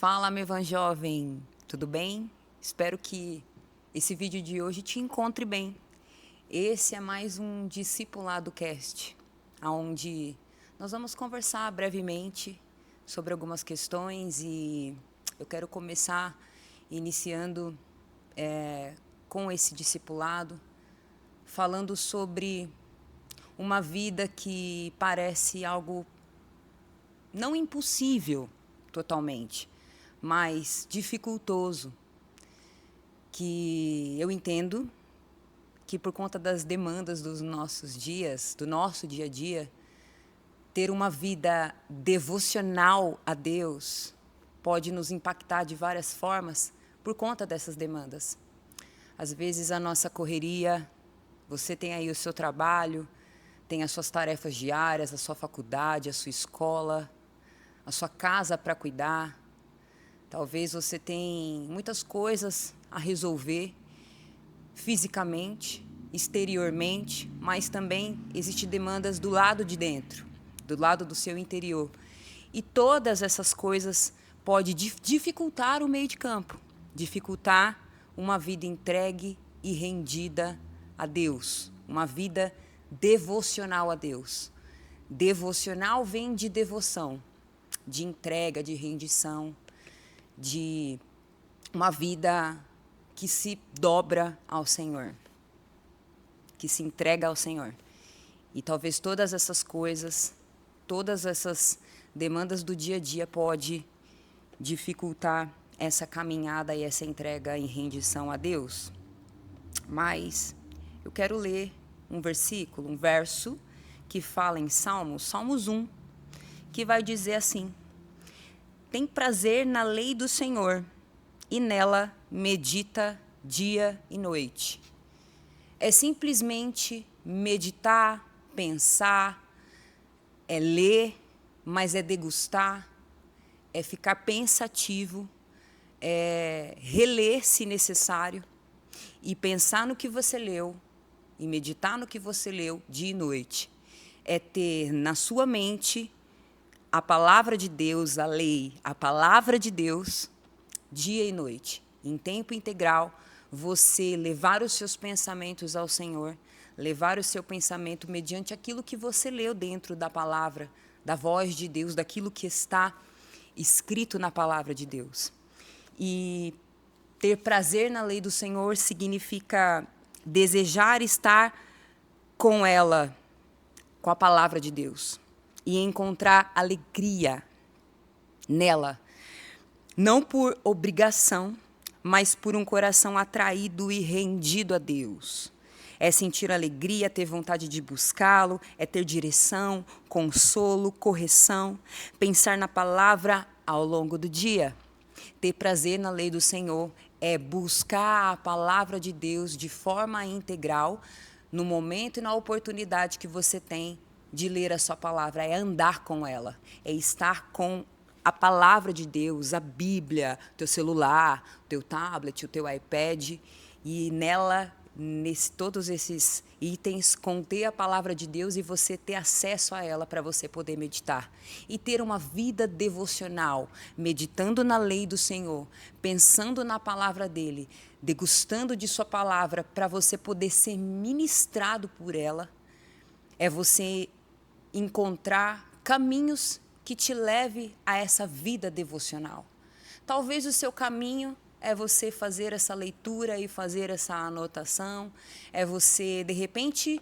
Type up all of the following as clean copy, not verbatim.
Fala, meu jovem, tudo bem? Espero que esse vídeo de hoje te encontre bem. Esse é mais um Discipulado Cast, onde nós vamos conversar brevemente sobre algumas questões e eu quero começar iniciando com esse discipulado, falando sobre uma vida que parece algo não impossível totalmente, mas dificultoso, que eu entendo que por conta das demandas dos nossos dias, do nosso dia a dia, ter uma vida devocional a Deus pode nos impactar de várias formas por conta dessas demandas. Às vezes a nossa correria, você tem aí o seu trabalho, tem as suas tarefas diárias, a sua faculdade, a sua escola, a sua casa para cuidar. Talvez você tenha muitas coisas a resolver fisicamente, exteriormente, mas também existem demandas do lado de dentro, do lado do seu interior. E todas essas coisas podem dificultar o meio de campo, dificultar uma vida entregue e rendida a Deus, uma vida devocional a Deus. Devocional vem de devoção, de entrega, de rendição, de uma vida que se dobra ao Senhor, que se entrega ao Senhor. E talvez todas essas coisas, todas essas demandas do dia a dia pode dificultar essa caminhada e essa entrega em rendição a Deus. Mas eu quero ler um versículo, um verso que fala em Salmos 1, que vai dizer assim: tem prazer na lei do Senhor e nela medita dia e noite. É simplesmente meditar, pensar, é ler, mas é degustar, é ficar pensativo, é reler se necessário e pensar no que você leu e meditar no que você leu dia e noite. É ter na sua mente a palavra de Deus, a lei, a palavra de Deus, dia e noite, em tempo integral, você levar os seus pensamentos ao Senhor, levar o seu pensamento mediante aquilo que você leu dentro da palavra, da voz de Deus, daquilo que está escrito na palavra de Deus. E ter prazer na lei do Senhor significa desejar estar com ela, com a palavra de Deus, e encontrar alegria nela, não por obrigação, mas por um coração atraído e rendido a Deus. É sentir alegria, ter vontade de buscá-lo, é ter direção, consolo, correção, pensar na palavra ao longo do dia. Ter prazer na lei do Senhor é buscar a palavra de Deus de forma integral, no momento e na oportunidade que você tem de ler a sua palavra, é andar com ela, é estar com a palavra de Deus, a Bíblia, teu celular, teu tablet, o teu iPad, e nela, todos esses itens, conter a palavra de Deus e você ter acesso a ela para você poder meditar. E ter uma vida devocional, meditando na lei do Senhor, pensando na palavra dele, degustando de sua palavra para você poder ser ministrado por ela, é você encontrar caminhos que te leve a essa vida devocional. Talvez o seu caminho é você fazer essa leitura e fazer essa anotação, é você, de repente,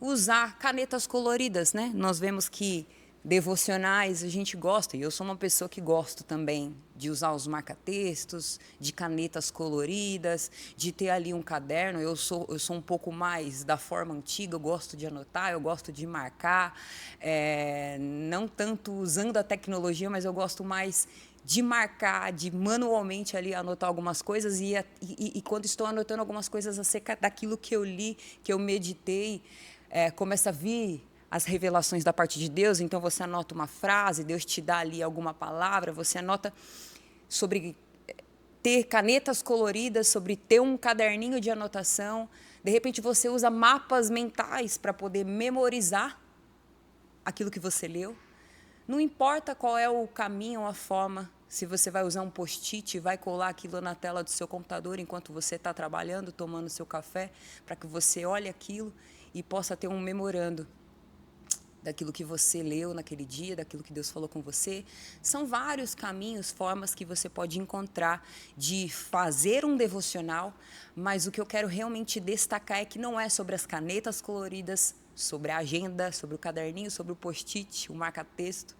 usar canetas coloridas, né? Nós vemos que devocionais a gente gosta, e eu sou uma pessoa que gosto também de usar os marca-textos, de canetas coloridas, de ter ali um caderno. Eu sou um pouco mais da forma antiga, eu gosto de anotar, eu gosto de marcar, não tanto usando a tecnologia, mas eu gosto mais de marcar, de manualmente ali anotar algumas coisas e quando estou anotando algumas coisas acerca daquilo que eu li, que eu meditei, começa a vir as revelações da parte de Deus. Então você anota uma frase, Deus te dá ali alguma palavra, você anota sobre ter canetas coloridas, sobre ter um caderninho de anotação. De repente você usa mapas mentais para poder memorizar aquilo que você leu. Não importa qual é o caminho ou a forma, se você vai usar um post-it e vai colar aquilo na tela do seu computador enquanto você está trabalhando, tomando seu café, para que você olhe aquilo e possa ter um memorando daquilo que você leu naquele dia, daquilo que Deus falou com você. São vários caminhos, formas que você pode encontrar de fazer um devocional, mas o que eu quero realmente destacar é que não é sobre as canetas coloridas, sobre a agenda, sobre o caderninho, sobre o post-it, o marca-texto,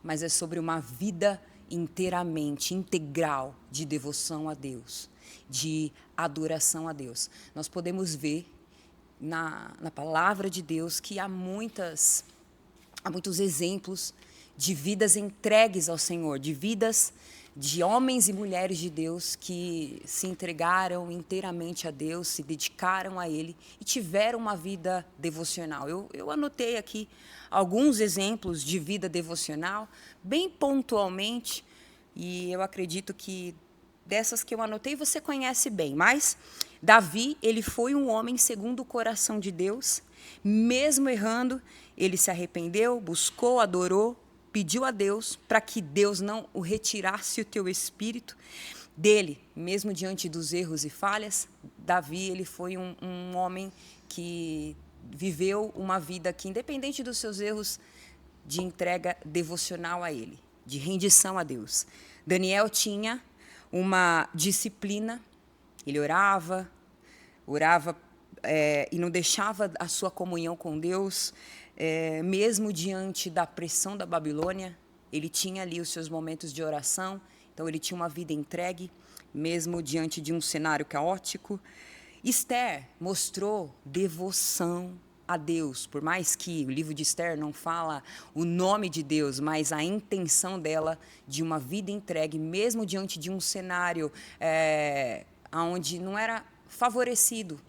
mas é sobre uma vida inteiramente, integral de devoção a Deus, de adoração a Deus. Nós podemos ver na palavra de Deus que há muitos exemplos de vidas entregues ao Senhor, de vidas de homens e mulheres de Deus que se entregaram inteiramente a Deus, se dedicaram a Ele e tiveram uma vida devocional. Eu anotei aqui alguns exemplos de vida devocional, bem pontualmente, e eu acredito que dessas que eu anotei você conhece bem, mas Davi, ele foi um homem segundo o coração de Deus, mesmo errando, ele se arrependeu, buscou, adorou, pediu a Deus para que Deus não o retirasse o teu espírito dele, mesmo diante dos erros e falhas. Davi, ele foi um homem que viveu uma vida que, independente dos seus erros, de entrega devocional a ele, de rendição a Deus. Daniel tinha uma disciplina, ele orava e não deixava a sua comunhão com Deus, mesmo diante da pressão da Babilônia, ele tinha ali os seus momentos de oração, então ele tinha uma vida entregue, mesmo diante de um cenário caótico. Esther mostrou devoção a Deus, por mais que o livro de Esther não fala o nome de Deus, mas a intenção dela de uma vida entregue, mesmo diante de um cenário onde não era favorecido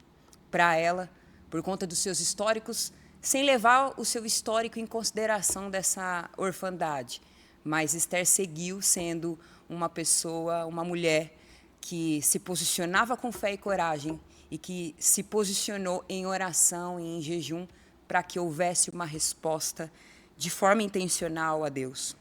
para ela, por conta dos seus históricos, sem levar o seu histórico em consideração dessa orfandade. Mas Esther seguiu sendo uma pessoa, uma mulher que se posicionava com fé e coragem e que se posicionou em oração e em jejum para que houvesse uma resposta de forma intencional a Deus.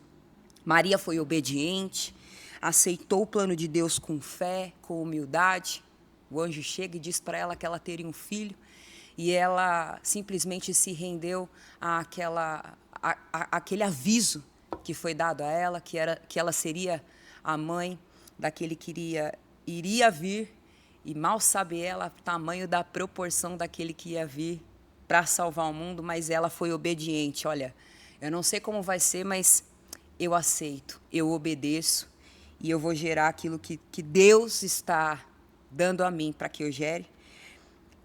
Maria foi obediente, aceitou o plano de Deus com fé, com humildade. O anjo chega e diz para ela que ela teria um filho e ela simplesmente se rendeu àquele aviso que foi dado a ela, que ela seria a mãe daquele que iria vir, e mal sabe ela o tamanho da proporção daquele que ia vir para salvar o mundo, mas ela foi obediente. Olha, eu não sei como vai ser, mas eu aceito, eu obedeço e eu vou gerar aquilo que Deus está dando a mim para que eu gere.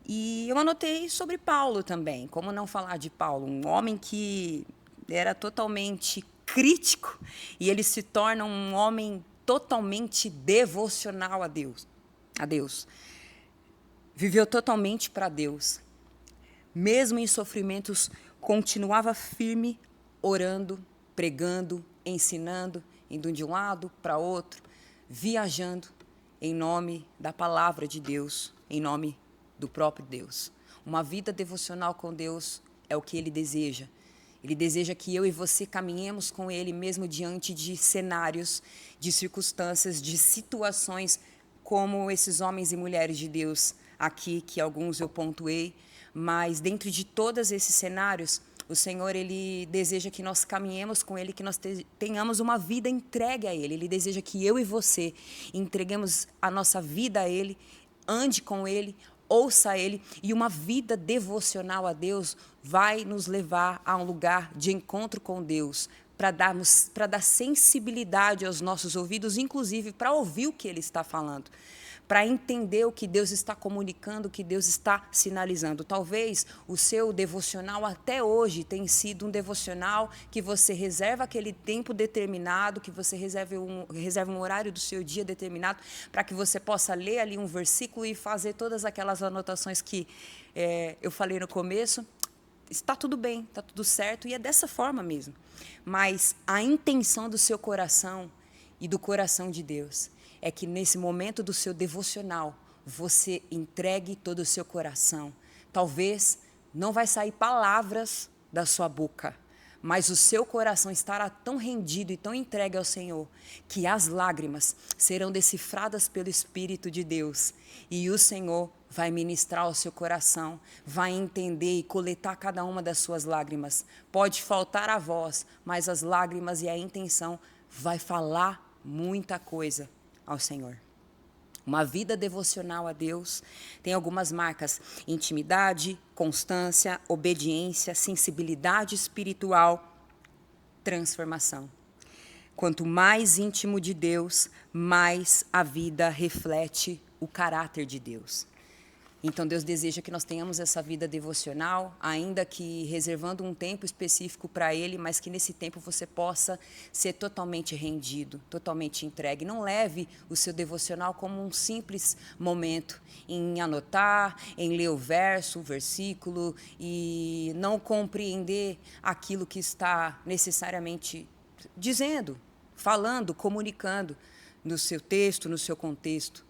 E eu anotei sobre Paulo também, como não falar de Paulo, um homem que era totalmente crítico e ele se torna um homem totalmente devocional a Deus. Viveu totalmente para Deus. Mesmo em sofrimentos, continuava firme, orando, pregando, ensinando, indo de um lado para outro, viajando em nome da palavra de Deus, em nome do próprio Deus. Uma vida devocional com Deus é o que Ele deseja. Ele deseja que eu e você caminhemos com Ele mesmo diante de cenários, de circunstâncias, de situações como esses homens e mulheres de Deus aqui, que alguns eu pontuei, mas dentro de todos esses cenários, o Senhor, Ele deseja que nós caminhemos com Ele, que nós tenhamos uma vida entregue a Ele. Ele deseja que eu e você entreguemos a nossa vida a Ele, ande com Ele, ouça Ele, e uma vida devocional a Deus vai nos levar a um lugar de encontro com Deus, para dar sensibilidade aos nossos ouvidos, inclusive para ouvir o que Ele está falando, para entender o que Deus está comunicando, o que Deus está sinalizando. Talvez o seu devocional até hoje tenha sido um devocional que você reserva aquele tempo determinado, que você reserva um horário do seu dia determinado, para que você possa ler ali um versículo e fazer todas aquelas anotações que eu falei no começo. Está tudo bem, está tudo certo, e é dessa forma mesmo. Mas a intenção do seu coração e do coração de Deus é que nesse momento do seu devocional, você entregue todo o seu coração. Talvez não vai sair palavras da sua boca, mas o seu coração estará tão rendido e tão entregue ao Senhor que as lágrimas serão decifradas pelo Espírito de Deus e o Senhor vai ministrar ao seu coração, vai entender e coletar cada uma das suas lágrimas. Pode faltar a voz, mas as lágrimas e a intenção vai falar muita coisa ao Senhor. Uma vida devocional a Deus tem algumas marcas: intimidade, constância, obediência, sensibilidade espiritual, transformação. Quanto mais íntimo de Deus, mais a vida reflete o caráter de Deus. Então Deus deseja que nós tenhamos essa vida devocional, ainda que reservando um tempo específico para Ele, mas que nesse tempo você possa ser totalmente rendido, totalmente entregue. Não leve o seu devocional como um simples momento em anotar, em ler o verso, o versículo e não compreender aquilo que está necessariamente dizendo, falando, comunicando no seu texto, no seu contexto.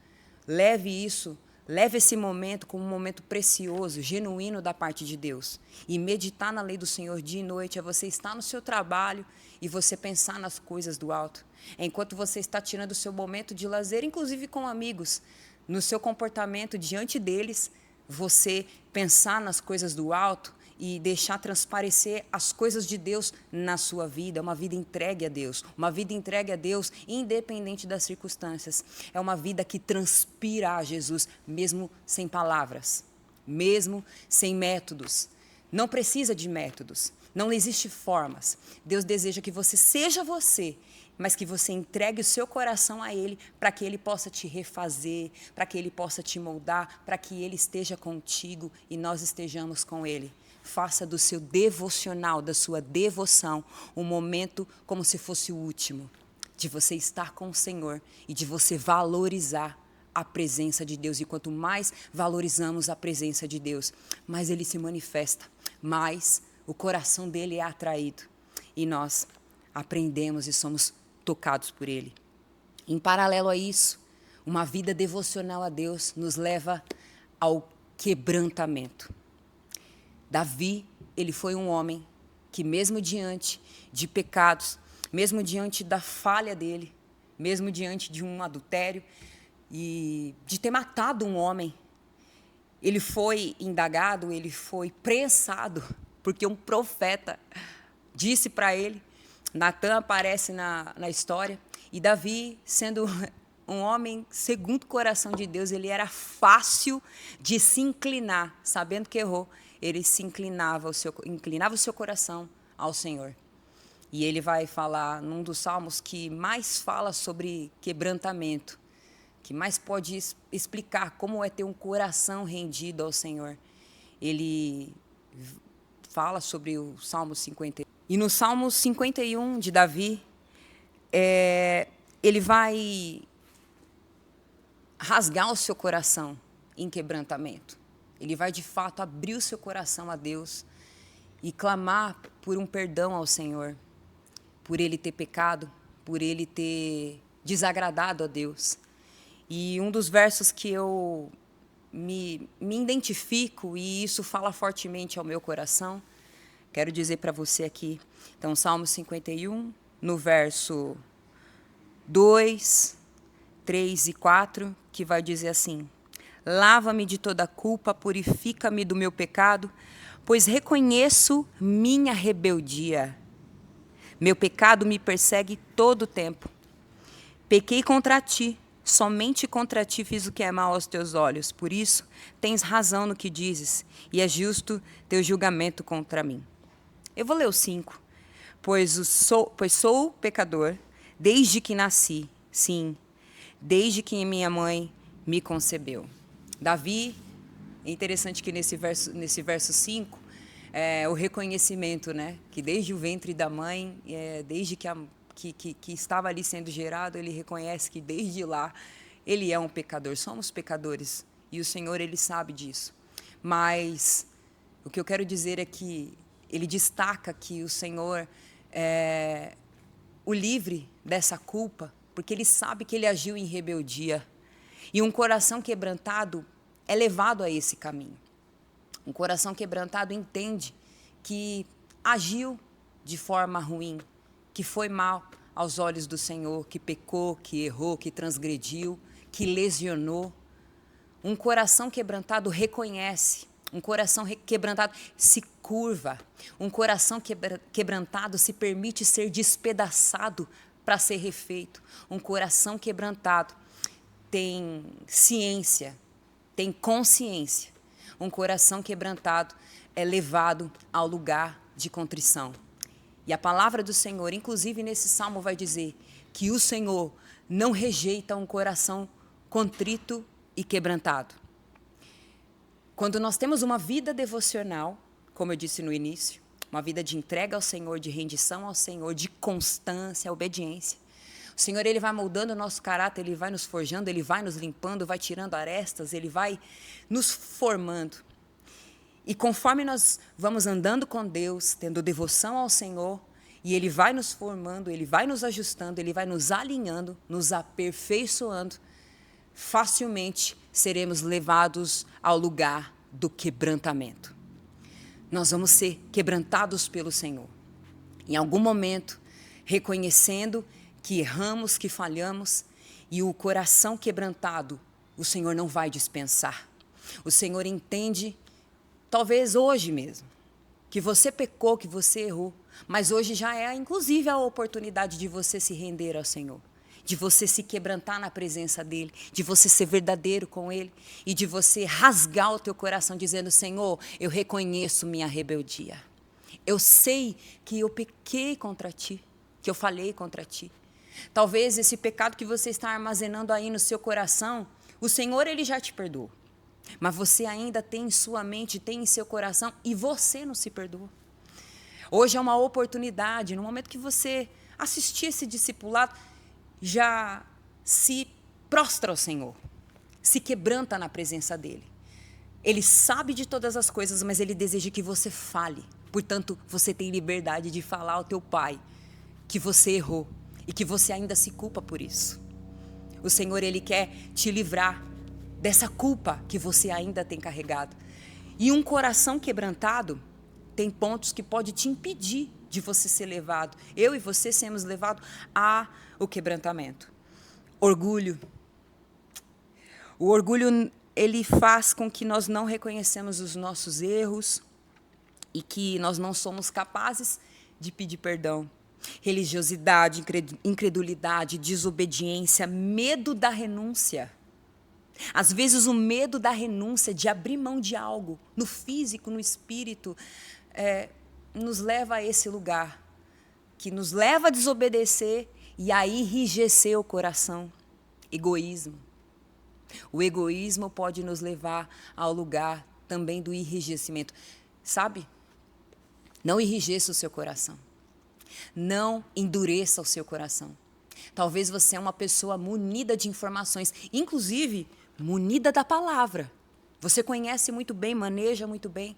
Leve esse momento como um momento precioso, genuíno da parte de Deus. E meditar na lei do Senhor dia e noite é você estar no seu trabalho e você pensar nas coisas do alto. Enquanto você está tirando o seu momento de lazer, inclusive com amigos, no seu comportamento diante deles, você pensar nas coisas do alto e deixar transparecer as coisas de Deus na sua vida. Uma vida entregue a Deus. Uma vida entregue a Deus independente das circunstâncias. É uma vida que transpira a Jesus, mesmo sem palavras, mesmo sem métodos. Não precisa de métodos. Não existe formas. Deus deseja que você seja você, mas que você entregue o seu coração a Ele para que Ele possa te refazer, para que Ele possa te moldar, para que Ele esteja contigo e nós estejamos com Ele. Faça do seu devocional, da sua devoção, um momento como se fosse o último, de você estar com o Senhor e de você valorizar a presença de Deus. E quanto mais valorizamos a presença de Deus, mais Ele se manifesta, mais o coração dele é atraído e nós aprendemos e somos tocados por Ele. Em paralelo a isso, uma vida devocional a Deus nos leva ao quebrantamento. Davi, ele foi um homem que mesmo diante de pecados, mesmo diante da falha dele, mesmo diante de um adultério e de ter matado um homem, ele foi indagado, ele foi prensado, porque um profeta disse para ele. Natan aparece na história, e Davi, sendo um homem segundo o coração de Deus, ele era fácil de se inclinar, sabendo que errou, ele se inclinava o seu coração ao Senhor. E ele vai falar num dos salmos que mais fala sobre quebrantamento, que mais pode explicar como é ter um coração rendido ao Senhor. Ele fala sobre o Salmo 51. E no Salmo 51 de Davi, ele vai rasgar o seu coração em quebrantamento. Ele vai, de fato, abrir o seu coração a Deus e clamar por um perdão ao Senhor, por ele ter pecado, por ele ter desagradado a Deus. E um dos versos que eu me identifico, e isso fala fortemente ao meu coração, quero dizer para você aqui. Então, Salmo 51, no verso 2, 3 e 4, que vai dizer assim: lava-me de toda culpa, purifica-me do meu pecado, pois reconheço minha rebeldia. Meu pecado me persegue todo o tempo. Pequei contra ti, somente contra ti fiz o que é mal aos teus olhos. Por isso, tens razão no que dizes, e é justo teu julgamento contra mim. Eu vou ler o 5. Pois sou pecador desde que nasci, sim, desde que minha mãe me concebeu. Davi, é interessante que nesse verso 5, o reconhecimento, né, que desde o ventre da mãe, desde que estava ali sendo gerado, ele reconhece que desde lá ele é um pecador. Somos pecadores e o Senhor, ele sabe disso. Mas o que eu quero dizer é que ele destaca que o Senhor o livre dessa culpa, porque ele sabe que ele agiu em rebeldia. E um coração quebrantado é levado a esse caminho. Um coração quebrantado entende que agiu de forma ruim, que foi mal aos olhos do Senhor, que pecou, que errou, que transgrediu, que lesionou. Um coração quebrantado reconhece, um coração quebrantado se curva, um coração quebrantado se permite ser despedaçado para ser refeito. Um coração quebrantado tem ciência, tem consciência. Um coração quebrantado é levado ao lugar de contrição. E a palavra do Senhor, inclusive nesse salmo, vai dizer que o Senhor não rejeita um coração contrito e quebrantado. Quando nós temos uma vida devocional, como eu disse no início, uma vida de entrega ao Senhor, de rendição ao Senhor, de constância, obediência, o Senhor, Ele vai moldando o nosso caráter, Ele vai nos forjando, Ele vai nos limpando, vai tirando arestas, Ele vai nos formando. E conforme nós vamos andando com Deus, tendo devoção ao Senhor, e Ele vai nos formando, Ele vai nos ajustando, Ele vai nos alinhando, nos aperfeiçoando, facilmente seremos levados ao lugar do quebrantamento. Nós vamos ser quebrantados pelo Senhor. Em algum momento, reconhecendo que erramos, que falhamos, e o coração quebrantado, o Senhor não vai dispensar. O Senhor entende, talvez hoje mesmo, que você pecou, que você errou, mas hoje já é, inclusive, a oportunidade de você se render ao Senhor, de você se quebrantar na presença dEle, de você ser verdadeiro com Ele e de você rasgar o teu coração dizendo: Senhor, eu reconheço minha rebeldia. Eu sei que eu pequei contra Ti, que eu falhei contra Ti. Talvez esse pecado que você está armazenando aí no seu coração, o Senhor, Ele já te perdoou. Mas você ainda tem em sua mente, tem em seu coração e você não se perdoa. Hoje é uma oportunidade, no momento que você assistir esse discipulado, já se prostra ao Senhor, se quebranta na presença dEle. Ele sabe de todas as coisas, mas Ele deseja que você fale. Portanto, você tem liberdade de falar ao teu Pai que você errou e que você ainda se culpa por isso. O Senhor, Ele quer te livrar dessa culpa que você ainda tem carregado. E um coração quebrantado tem pontos que pode te impedir de você ser levado. Eu e você sermos levados ao quebrantamento. Orgulho. O orgulho, ele faz com que nós não reconhecemos os nossos erros e que nós não somos capazes de pedir perdão. Religiosidade, incredulidade, desobediência, medo da renúncia. Às vezes o medo da renúncia, de abrir mão de algo, no físico, no espírito, nos leva a esse lugar, que nos leva a desobedecer e a enrijecer o coração. Egoísmo. O egoísmo pode nos levar ao lugar também do enrijecimento. Sabe? Não enrijeça o seu coração. Não endureça o seu coração. Talvez você é uma pessoa munida de informações, inclusive munida da palavra. Você conhece muito bem, maneja muito bem,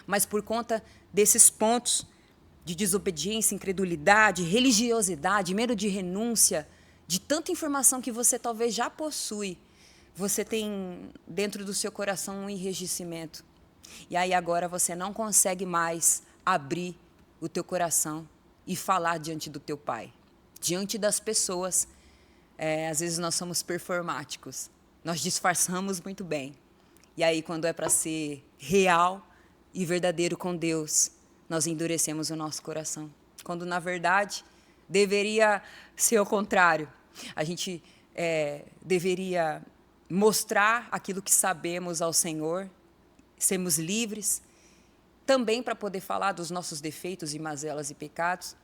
mas por conta desses pontos de desobediência, incredulidade, religiosidade, medo de renúncia, de tanta informação que você talvez já possui, você tem dentro do seu coração um enrijecimento. E aí agora você não consegue mais abrir o teu coração e falar diante do teu Pai. Diante das pessoas, às vezes nós somos performáticos. Nós disfarçamos muito bem. E aí, quando é para ser real e verdadeiro com Deus, nós endurecemos o nosso coração. Quando, na verdade, deveria ser o contrário. A gente deveria mostrar aquilo que sabemos ao Senhor, sermos livres, também para poder falar dos nossos defeitos e mazelas e pecados.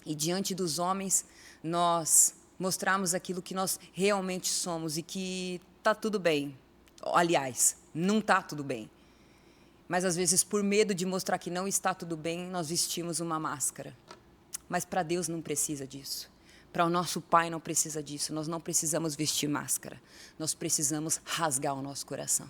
E diante dos homens, nós mostrarmos aquilo que nós realmente somos e que está tudo bem. Aliás, não está tudo bem. Mas, às vezes, por medo de mostrar que não está tudo bem, nós vestimos uma máscara. Mas para Deus não precisa disso. Para o nosso Pai não precisa disso. Nós não precisamos vestir máscara. Nós precisamos rasgar o nosso coração.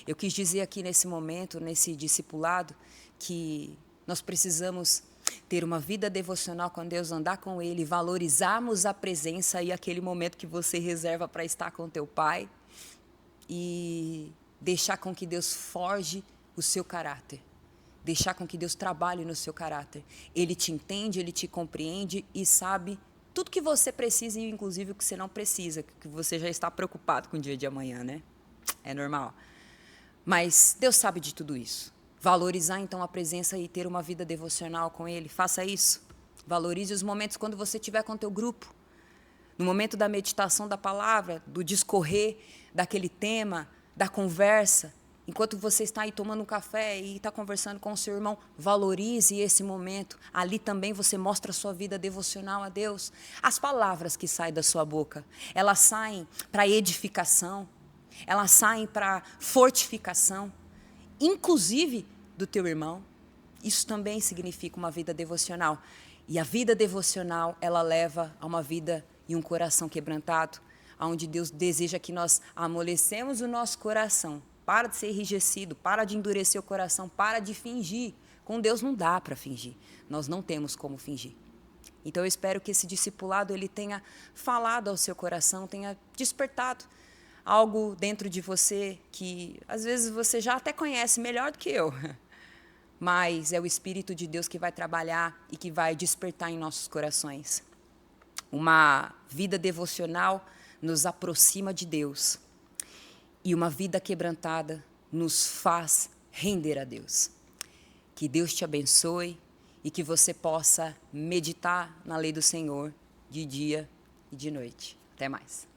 Eu quis dizer aqui nesse momento, nesse discipulado, que nós precisamos ter uma vida devocional com Deus, andar com Ele, valorizarmos a presença e aquele momento que você reserva para estar com teu Pai e deixar com que Deus forge o seu caráter. deixar com que Deus trabalhe no seu caráter. Ele te entende, ele te compreende e sabe tudo que você precisa e inclusive o que você não precisa, que você já está preocupado com o dia de amanhã, né? É normal. Mas Deus sabe de tudo isso. Valorizar então a presença e ter uma vida devocional com Ele. Faça isso. Valorize os momentos quando você estiver com o teu grupo. No momento da meditação da palavra, do discorrer daquele tema, da conversa. Enquanto você está aí tomando um café e está conversando com o seu irmão, valorize esse momento. Ali também você mostra a sua vida devocional a Deus. As palavras que saem da sua boca, elas saem para edificação, elas saem para fortificação, inclusive do teu irmão. Isso também significa uma vida devocional. E a vida devocional, ela leva a uma vida e um coração quebrantado, onde Deus deseja que nós amolecemos o nosso coração. Para de ser enrijecido, para de endurecer o coração, para de fingir. Com Deus não dá para fingir. Nós não temos como fingir. Então eu espero que esse discipulado ele tenha falado ao seu coração, tenha despertado algo dentro de você que às vezes você já até conhece melhor do que eu. Mas é o Espírito de Deus que vai trabalhar e que vai despertar em nossos corações. Uma vida devocional nos aproxima de Deus. E uma vida quebrantada nos faz render a Deus. Que Deus te abençoe e que você possa meditar na lei do Senhor de dia e de noite. Até mais.